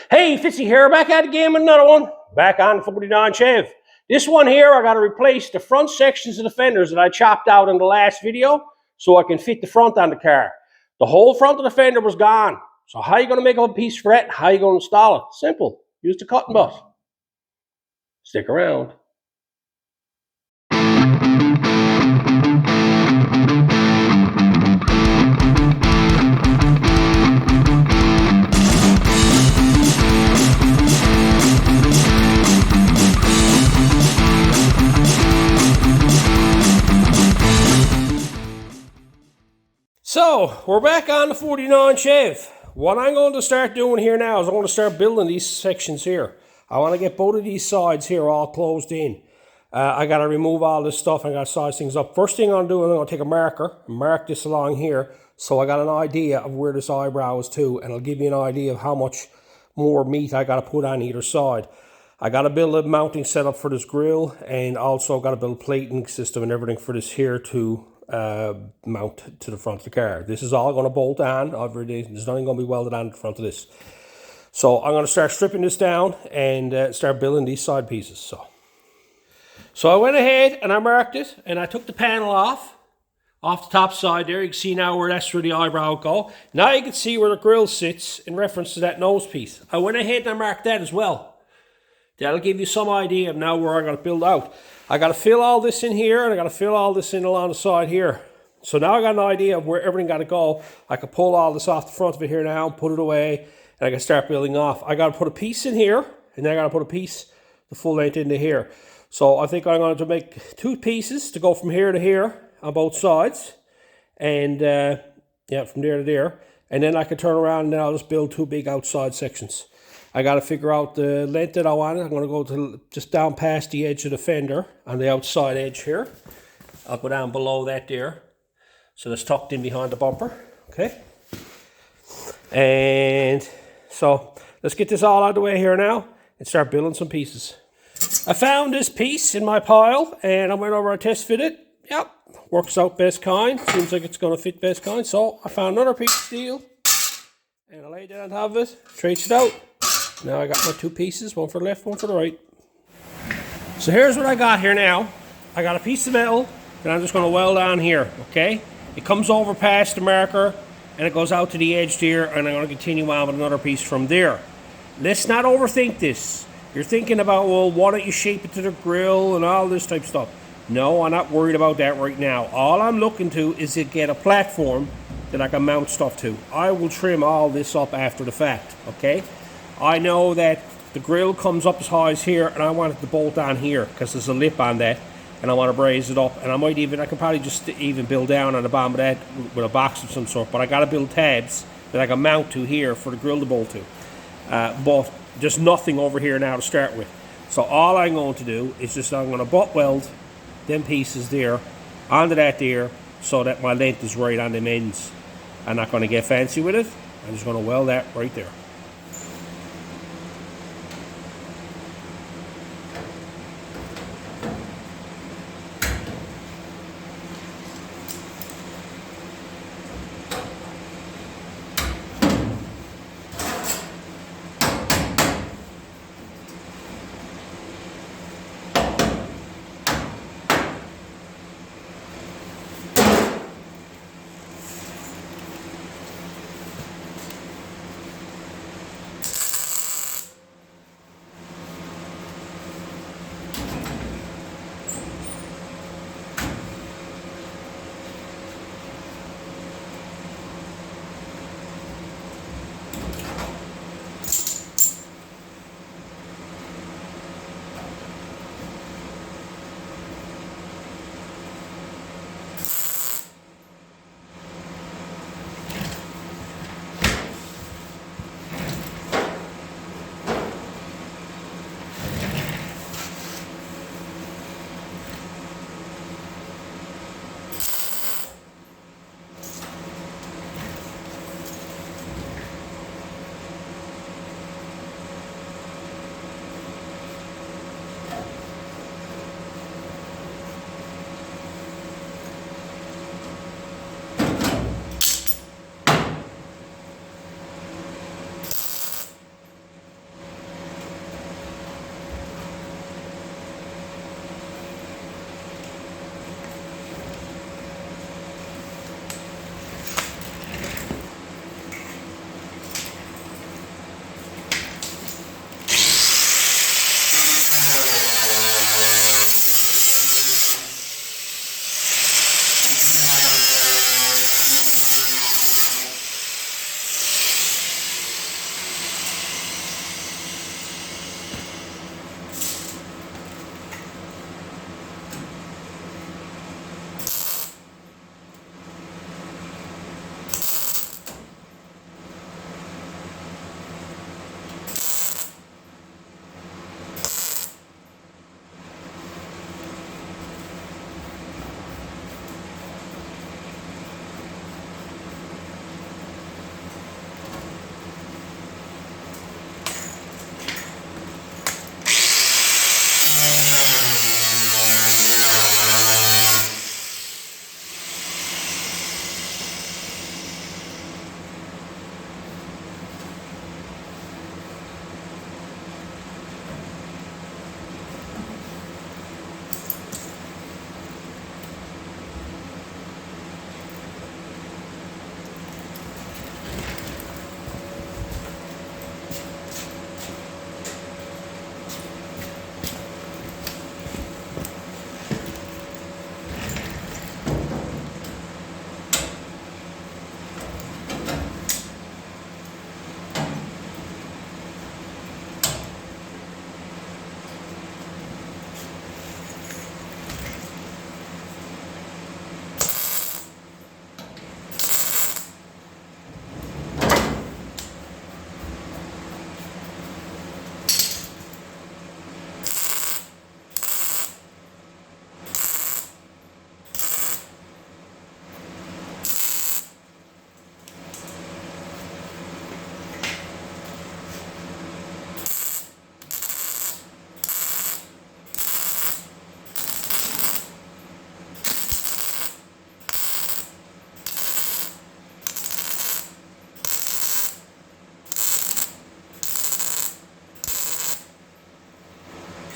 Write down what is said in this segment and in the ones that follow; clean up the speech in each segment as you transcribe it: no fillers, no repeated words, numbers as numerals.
Hey, Fitzy here, back at the game with another one. Back on the 49 Chev. This one here, I got to replace the front sections of the fenders that I chopped out in the last video so I can fit the front on the car. The whole front of the fender was gone. So how are you going to make up a piece for that? How are you going to install it? Simple. Use the cutting bus. Stick around. So, we're back on the 49 Chev. What I'm going to start doing here now is I'm going to start building these sections here. I want to get both of these sides here all closed in. I got to remove all this stuff. I got to size things up. First thing I'm going to do is I'm going to take a marker and mark this along here so I got an idea of where this eyebrow is to, and it'll give me an idea of how much more meat I got to put on either side. I got to build a mounting setup for this grill, and also got to build a plating system and everything for this here to mount to the front of the car. This is all going to bolt on. There's nothing going to be welded on the front of this. So I'm going to start stripping this down and start building these side pieces. So I went ahead and I marked it, and I took the panel off the top side there. You can see now where that's where the eyebrow would go. Now you can see where the grill sits in reference to that nose piece. I went ahead and I marked that as well. That'll give you some idea of now where I'm going to build out. I got to fill all this in here, and I got to fill all this in along the side here. So now I got an idea of where everything got to go. I can pull all this off the front of it here now, put it away, and I can start building off. I got to put a piece in here, and then I got to put a piece the full length into here. So I think I'm going to make two pieces to go from here to here on both sides, and yeah, from there to there. And then I can turn around and then I'll just build two big outside sections. I got to figure out the length that I want. I'm going to go to just down past the edge of the fender on the outside edge here. I'll go down below that there. So that's tucked in behind the bumper. Okay. And so let's get this all out of the way here now and start building some pieces. I found this piece in my pile and I went over and test fit it. Yep. Works out best kind. Seems like it's going to fit best kind. So I found another piece of steel and I laid it on top of it, traced it out. Now I got my two pieces, one for the left, one for the right. So here's what I got here now. I got a piece of metal that I'm just going to weld on here, okay? It comes over past the marker and it goes out to the edge there, and I'm going to continue on with another piece from there. Let's not overthink this. You're thinking about, well, why don't you shape it to the grill and all this type of stuff. No, I'm not worried about that right now. All I'm looking to is to get a platform that I can mount stuff to. I will trim all this up after the fact, okay? I know that the grill comes up as high as here, and I want it to bolt on here because there's a lip on that, and I want to braze it up. And I can probably just even build down on the bottom of that with a box of some sort, but I got to build tabs that I can mount to here for the grill to bolt to. But there's nothing over here now to start with. So all I'm going to do is I'm going to butt weld them pieces there onto that there so that my length is right on them ends. I'm not going to get fancy with it. I'm just going to weld that right there.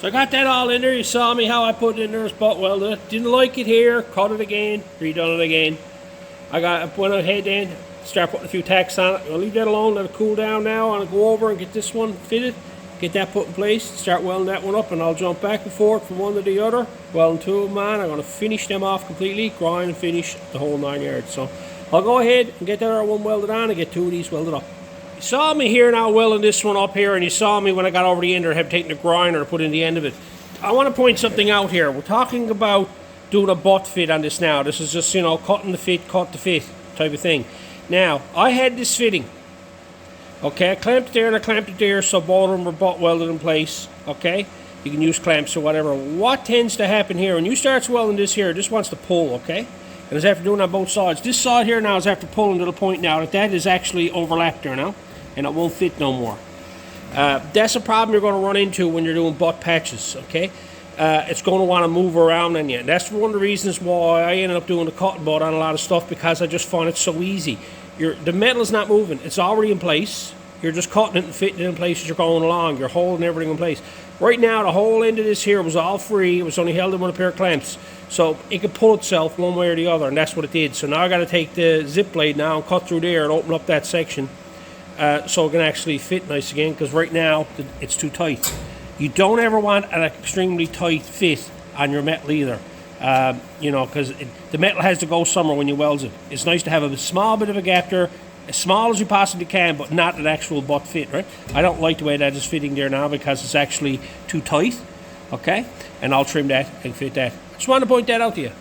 So I got that all in there. You saw me how I put it in there, spot welded it. Didn't like it here, cut it again, redone it again. I went ahead and start putting a few tacks on it. I'll leave that alone, let it cool down now. I'll go over and get this one fitted, get that put in place, start welding that one up, and I'll jump back and forth from one to the other, welding two of them on. I'm going to finish them off completely, grind and finish the whole 9 yards. So I'll go ahead and get that other one welded on and get 2 of these welded up. You saw me here now welding this one up here, and you saw me when I got over the end there, have taken the grinder and put in the end of it. I want to point something out here. We're talking about doing a butt fit on this now. This is just, you know, cutting the fit, cut the fit type of thing. Now, I had this fitting. Okay, I clamped it there and I clamped it there, so both of them were butt welded in place. Okay, you can use clamps or whatever. What tends to happen here, when you start welding this here, this wants to pull, okay? And it's after doing it on both sides. This side here now is after pulling to the point now that is actually overlapped there now, and it won't fit no more. That's a problem you're going to run into when you're doing butt patches, okay? It's going to want to move around on you. And that's one of the reasons why I ended up doing the cutting butt on a lot of stuff, because I just find it so easy. The metal is not moving. It's already in place. You're just cutting it and fitting it in place as you're going along. You're holding everything in place. Right now, the whole end of this here was all free. It was only held in with a pair of clamps. So it could pull itself one way or the other, and that's what it did. So now I got to take the zip blade now and cut through there and open up that section so it can actually fit nice again, because right now it's too tight. You don't ever want an extremely tight fit on your metal either. You know, because the metal has to go somewhere when you weld it. It's nice to have a small bit of a gap there, as small as you possibly can, but not an actual butt fit, right? I don't like the way that is fitting there now, because it's actually too tight, okay? And I'll trim that and fit that. Just wanted to point that out to you.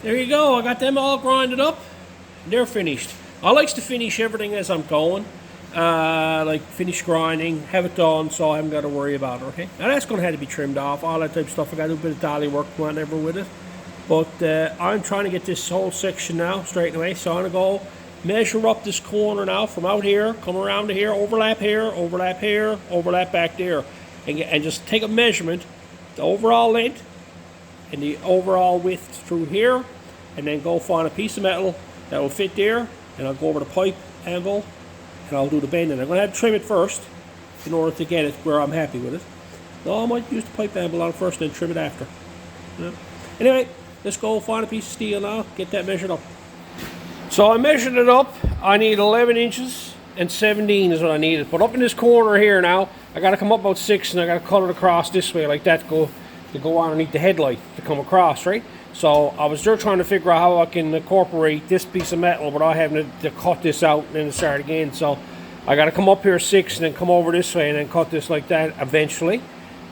There you go, I got them all grinded up. They're finished. I likes to finish everything as I'm going. Like finish grinding, have it done, so I haven't got to worry about it, okay? Now that's going to have to be trimmed off, all that type of stuff. I got to do a bit of dolly work, whatever with it. But I'm trying to get this whole section now straightened away, so I'm going to go measure up this corner now from out here, come around to here, overlap here, overlap here, overlap back there. And just take a measurement, the overall length and the overall width through here, and then go find a piece of metal that will fit there, and I'll go over the pipe anvil and I'll do the bending. I'm going to have to trim it first in order to get it where I'm happy with it. No, I might use the pipe anvil on first and then trim it after. Yeah. Anyway, let's go find a piece of steel now, get that measured up. So I measured it up. I need 11 inches and 17 is what I needed. But up in this corner here now, I got to come up about 6, and I got to cut it across this way like that to go underneath the headlight to come across, right? So I was there trying to figure out how I can incorporate this piece of metal without having to cut this out and then start again. So I got to come up here 6 and then come over this way and then cut this like that eventually.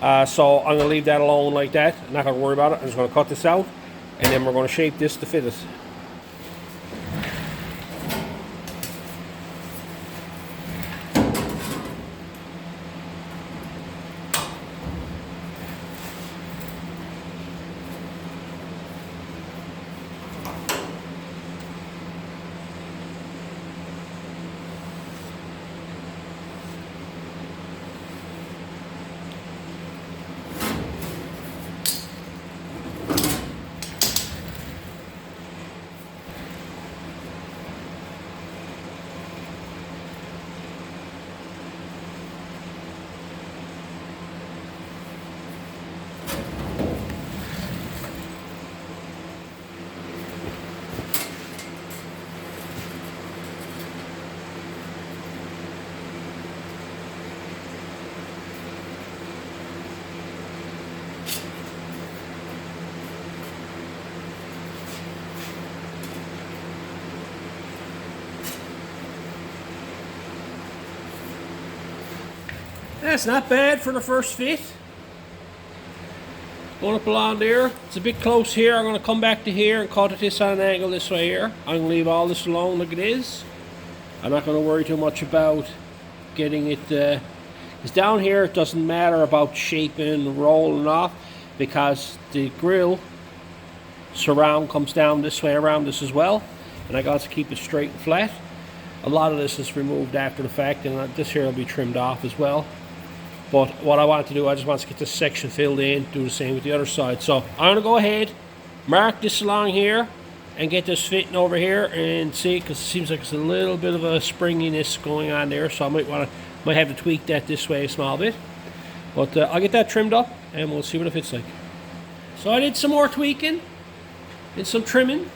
So I'm going to leave that alone like that. I'm not going to worry about it. I'm just going to cut this out and then we're going to shape this to fit it. That's not bad for the first fit. Going up along there. It's a bit close here. I'm going to come back to here and cut this on an angle this way here. I'm going to leave all this alone like it is. I'm not going to worry too much about getting it. Because down here it doesn't matter about shaping, rolling off, because the grill surround comes down this way around this as well. And I got to keep it straight and flat. A lot of this is removed after the fact, and this here will be trimmed off as well. But what I want to do, I just want to get this section filled in, do the same with the other side. So I'm going to go ahead, mark this along here, and get this fitting over here and see, because it seems like it's a little bit of a springiness going on there. So I might have to tweak that this way a small bit. But I'll get that trimmed up, and we'll see what it fits like. So I did some more tweaking, did some trimming.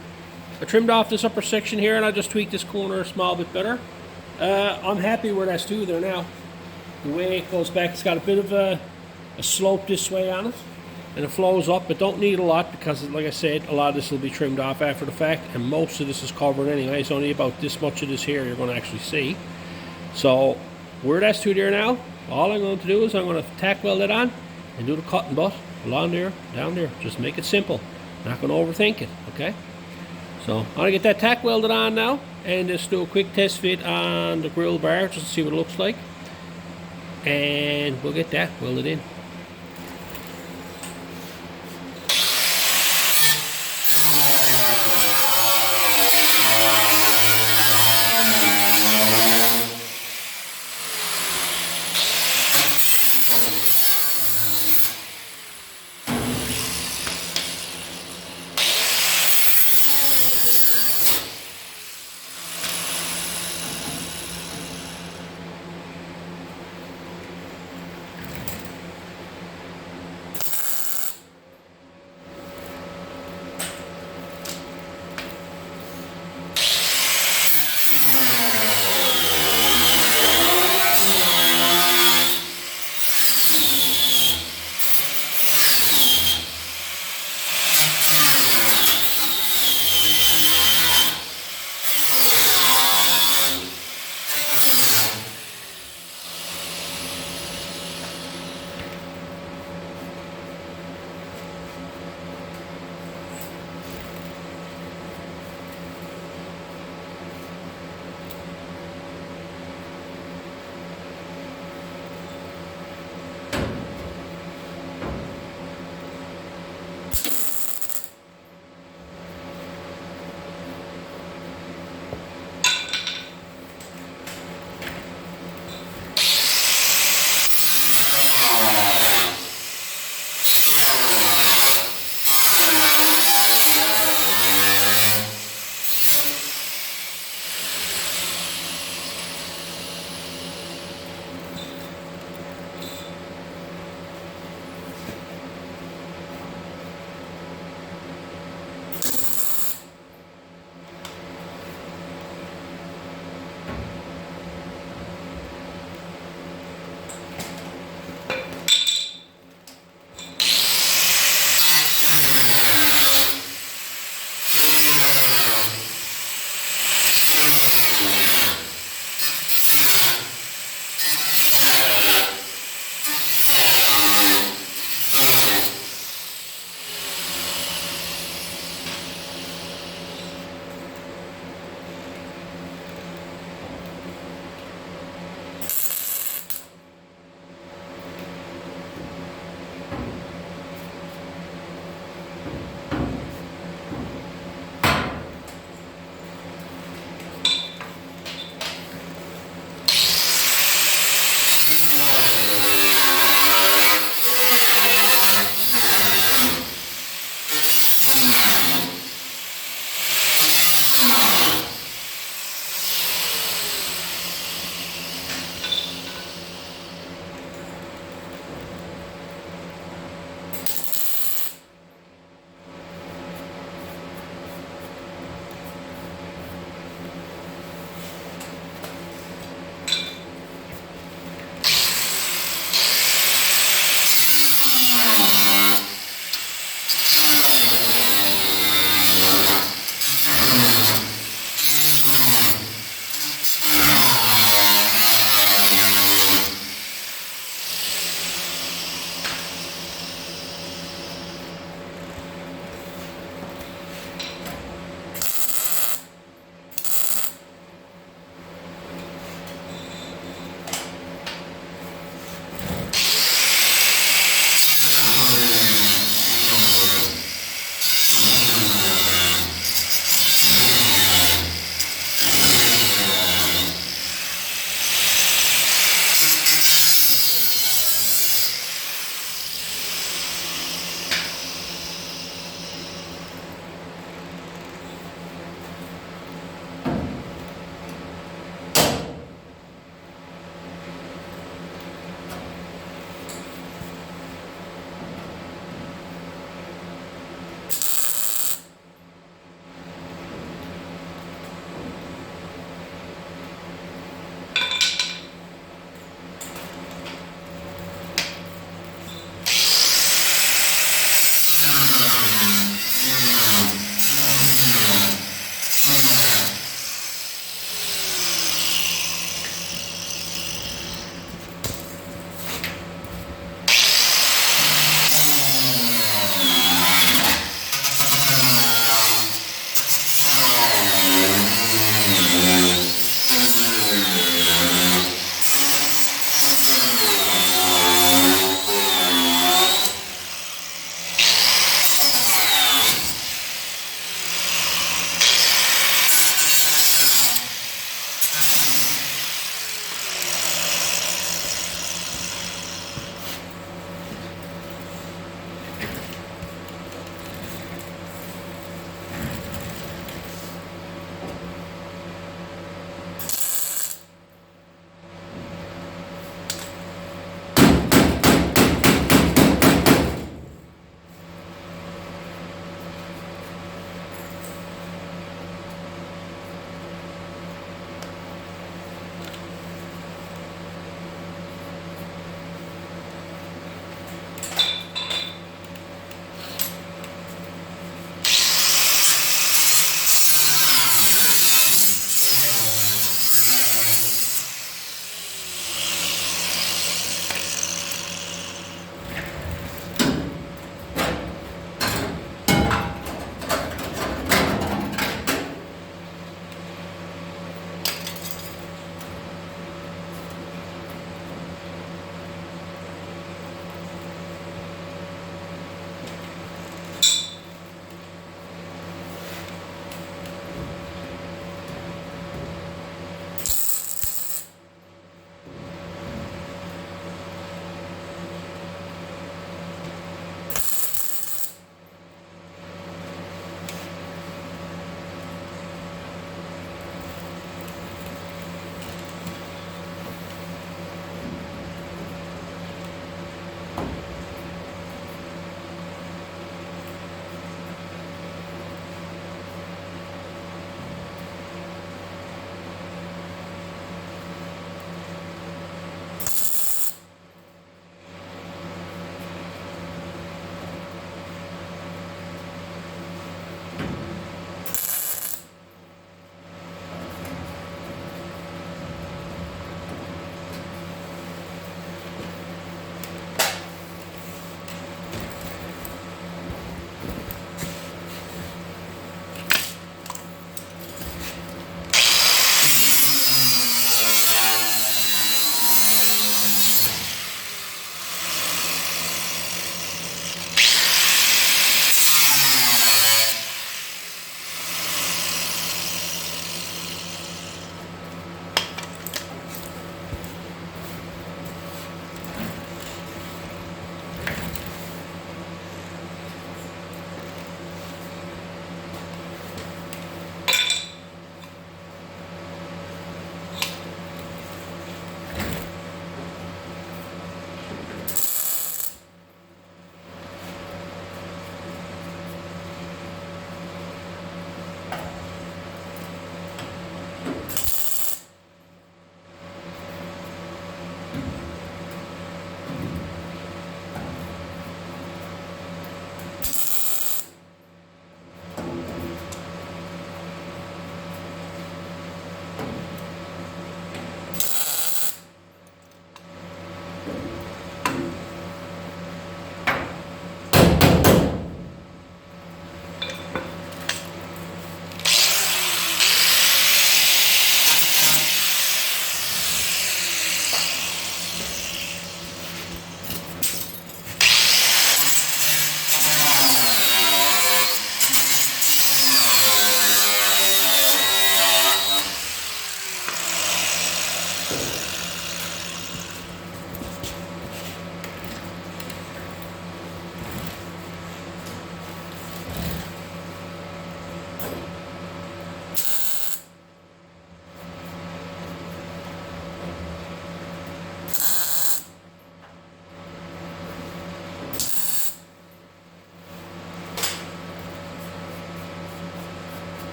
I trimmed off this upper section here, and I just tweaked this corner a small bit better. I'm happy where that's to there now. The way it goes back, it's got a bit of a slope this way on it, and it flows up, but don't need a lot because, like I said, a lot of this will be trimmed off after the fact, and most of this is covered anyway. It's only about this much of this here you're going to actually see. So where that's to there now, all I'm going to do is I'm going to tack weld it on and do the cutting butt along there, down there. Just make it simple. Not going to overthink it, okay? So I'm going to get that tack welded on now and just do a quick test fit on the grill bar just to see what it looks like. And we'll get that welded in.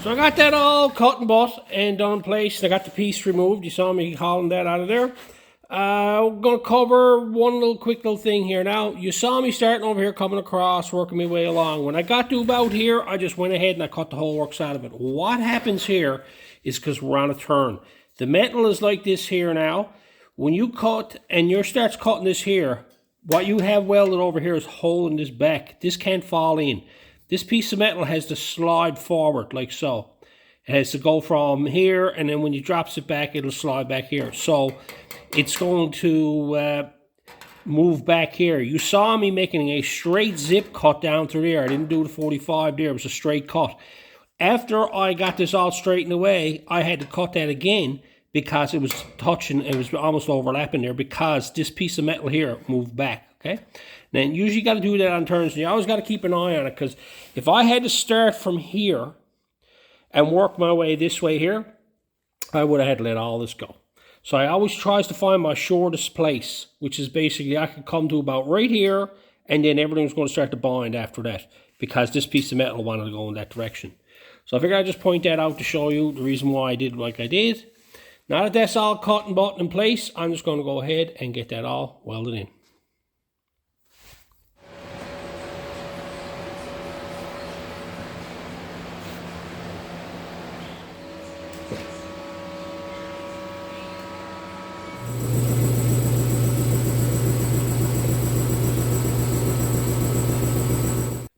So I got that all cut and butt and done in place. I got the piece removed. You saw me hauling that out of there. We're going to cover one quick little thing here now. You saw me starting over here, coming across, working my way along. When I got to about here, I just went ahead and I cut the whole works out of it. What happens here is because we're on a turn. The metal is like this here now. When you cut and you starts cutting this here, what you have welded over here is holding this back. This can't fall in. This piece of metal has to slide forward like so. It has to go from here, and then when you drops it back, it'll slide back here. So it's going to move back here. You saw me making a straight zip cut down through there. I didn't do the 45 there. It was a straight cut. After I got this all straightened away, I had to cut that again because it was touching, it was almost overlapping there because this piece of metal here moved back. Okay, then usually you got to do that on turns, and you always got to keep an eye on it, because if I had to start from here and work my way this way here, I would have had to let all this go. So I always tries to find my shortest place, which is basically I could come to about right here, and then everything's going to start to bind after that, because this piece of metal wanted to go in that direction. So I figured I'd just point that out to show you the reason why I did like I did. Now that that's all cut and buttoned in place, I'm just going to go ahead and get that all welded in.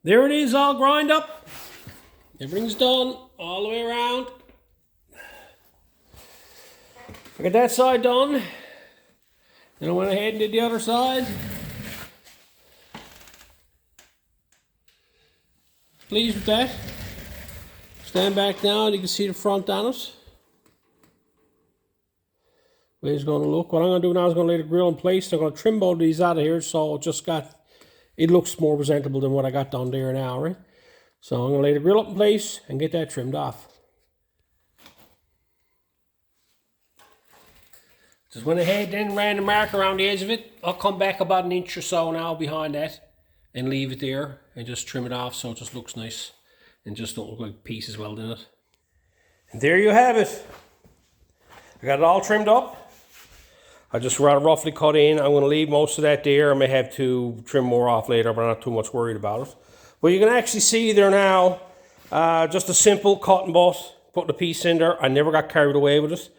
There it is, all grind up. Everything's done all the way around. I got that side done. Then I went ahead and did the other side. Pleased with that. Stand back down, you can see the front on it. Way it's going to look. What I'm going to do now is going to lay the grill in place. I'm going to trim both of these out of here, so it looks more presentable than what I got down there now, right? So I'm going to lay the grill up in place and get that trimmed off. Just went ahead then ran the mark around the edge of it. I'll come back about an inch or so now behind that and leave it there and just trim it off so it just looks nice and just don't look like pieces welded in it. And there you have it. I got it all trimmed up. I just rather roughly cut in. I'm going to leave most of that there. I may have to trim more off later, but I'm not too much worried about it. But you can actually see there now, just a simple cut and butt, put the piece in there. I never got carried away with it.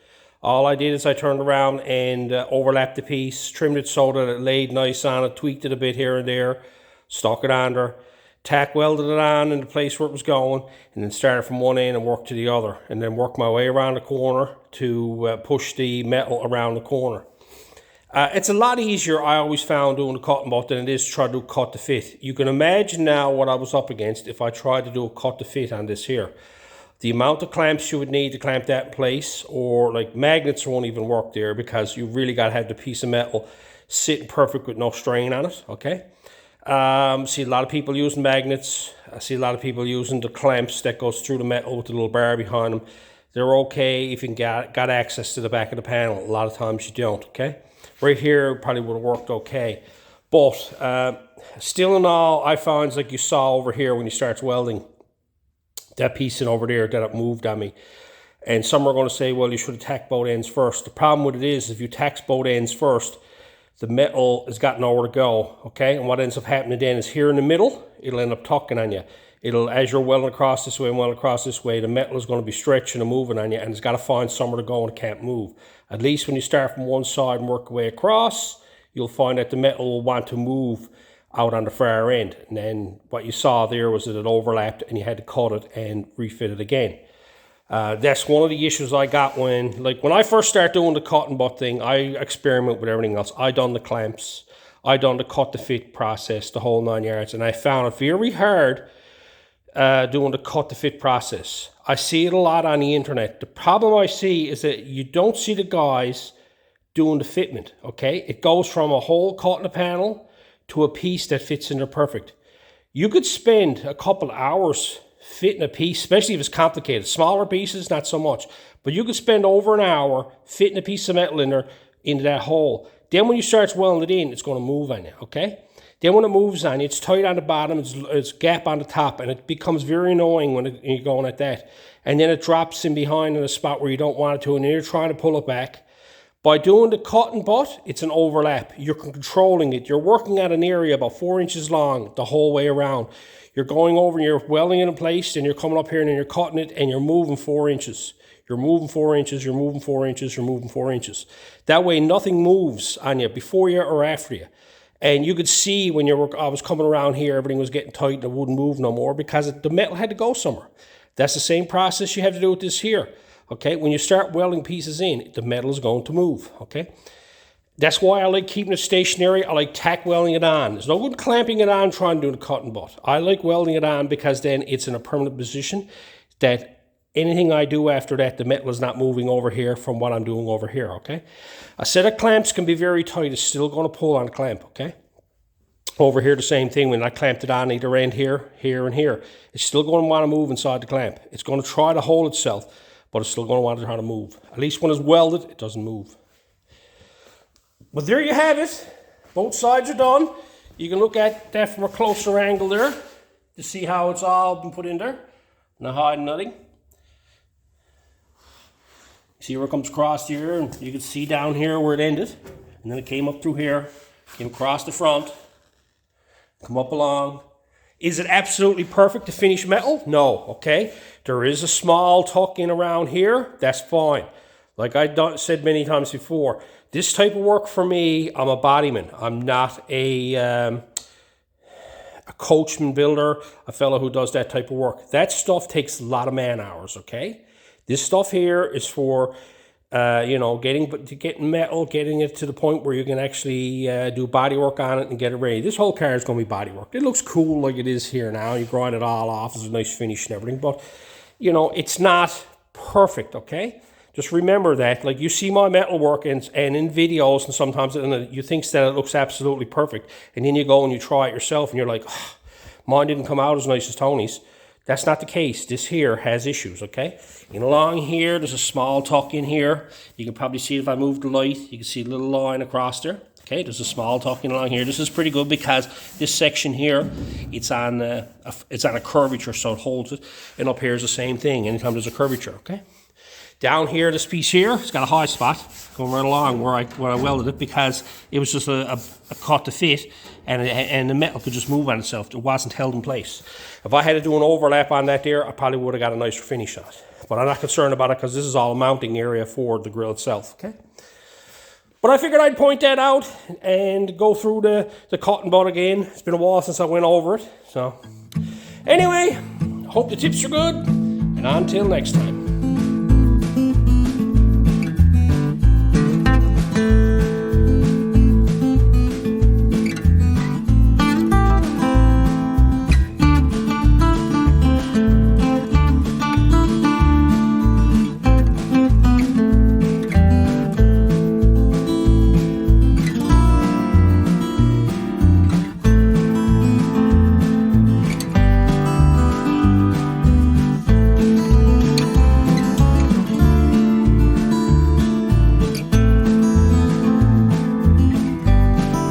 All I did is I turned around and overlapped the piece, trimmed it so that it laid nice on it, tweaked it a bit here and there, stuck it on there, tack welded it on in the place where it was going, and then started from one end and worked to the other, and then worked my way around the corner to push the metal around the corner. It's a lot easier, I always found, doing the cut and butt than it is to try to do cut to fit. You can imagine now what I was up against if I tried to do a cut to fit on this here. The amount of clamps you would need to clamp that in place, or like magnets won't even work there because you really got to have the piece of metal sitting perfect with no strain on it, okay? See a lot of people using magnets. I see a lot of people using the clamps that goes through the metal with the little bar behind them. They're okay if you got access to the back of the panel. A lot of times you don't, okay? Right here probably would have worked okay. But still in all, I found, like you saw over here when you start welding, that piece in over there that it moved on me. And some are going to say, well, you should attack both ends first. The problem with it is, if you tax both ends first, the metal has got nowhere to go, okay? And what ends up happening then is here in the middle, it'll end up tucking on you. As you're welding across this way and welding across this way, the metal is going to be stretching and moving on you, and it's got to find somewhere to go and it can't move. At least when you start from one side and work your way across, you'll find that the metal will want to move out on the far end. And then what you saw there was that it overlapped and you had to cut it and refit it again. That's one of the issues I got when I first started doing the cut and butt thing. I experiment with everything else. I done the clamps, I done the cut to fit process, the whole 9 yards, and I found it very hard doing the cut to fit process. I see it a lot on the internet. The problem I see is that you don't see the guys doing the fitment, okay? It goes from a hole cut in the panel to a piece that fits in there perfect. You could spend a couple hours fitting a piece, especially if it's complicated. Smaller pieces, not so much. But you could spend over an hour fitting a piece of metal in there into that hole. Then when you start welding it in, it's going to move on you, okay? Then when it moves on you, it's tight on the bottom, it's gap on the top, and it becomes very annoying when you're going at that. And then it drops in behind in a spot where you don't want it to, and then you're trying to pull it back. By doing the cut and butt, it's an overlap. You're controlling it. You're working at an area about 4 inches long the whole way around. You're going over and you're welding it in place, and you're coming up here and then you're cutting it, and you're moving 4 inches. You're moving 4 inches, you're moving 4 inches, you're moving 4 inches. That way nothing moves on you before you or after you. And you could see when I was coming around here, everything was getting tight and it wouldn't move no more because the metal had to go somewhere. That's the same process you have to do with this here. Okay, when you start welding pieces in, the metal is going to move. Okay, that's why I like keeping it stationary. I like tack welding it on. There's no good clamping it on trying to do the cut and butt. I like welding it on because then it's in a permanent position that anything I do after that, the metal is not moving over here from what I'm doing over here, okay? A set of clamps can be very tight. It's still going to pull on the clamp, okay? Over here, the same thing. When I clamped it on either end here, here, and here, it's still going to want to move inside the clamp. It's going to try to hold itself, but it's still going to want to try to move. At least when it's welded, it doesn't move. But there you have it. Both sides are done. You can look at that from a closer angle there to see how it's all been put in there. No hiding nothing. See where it comes across here, and you can see down here where it ended. And then it came up through here, came across the front, come up along. Is it absolutely perfect to finish metal? No, okay? There is a small tuck in around here. That's fine. Like I said many times before, this type of work for me, I'm a bodyman. I'm not a coachman builder, a fellow who does that type of work. That stuff takes a lot of man hours, okay? This stuff here is for, getting metal, getting it to the point where you can actually do body work on it and get it ready. This whole car is going to be body work. It looks cool like it is here now. You grind it all off. It's a nice finish and everything. But, it's not perfect, okay? Just remember that. Like, you see my metal work and in videos, and sometimes you think that it looks absolutely perfect. And then you go and you try it yourself, and you're like, oh, mine didn't come out as nice as Tony's. That's not the case. This here has issues, okay? And along here, there's a small tuck in here. You can probably see if I move the light, you can see a little line across there. Okay, there's a small tuck in along here. This is pretty good because this section here, it's on a curvature, so it holds it. And up here is the same thing anytime there's a curvature, okay? Down here, this piece here, it's got a high spot going right along where I welded it because it was just a cut to fit, and the metal could just move on itself. It wasn't held in place. If I had to do an overlap on that there, I probably would have got a nicer finish on it. But I'm not concerned about it because this is all a mounting area for the grill itself, okay? But I figured I'd point that out and go through the cut and butt again. It's been a while since I went over it. So anyway, hope the tips are good, and until next time.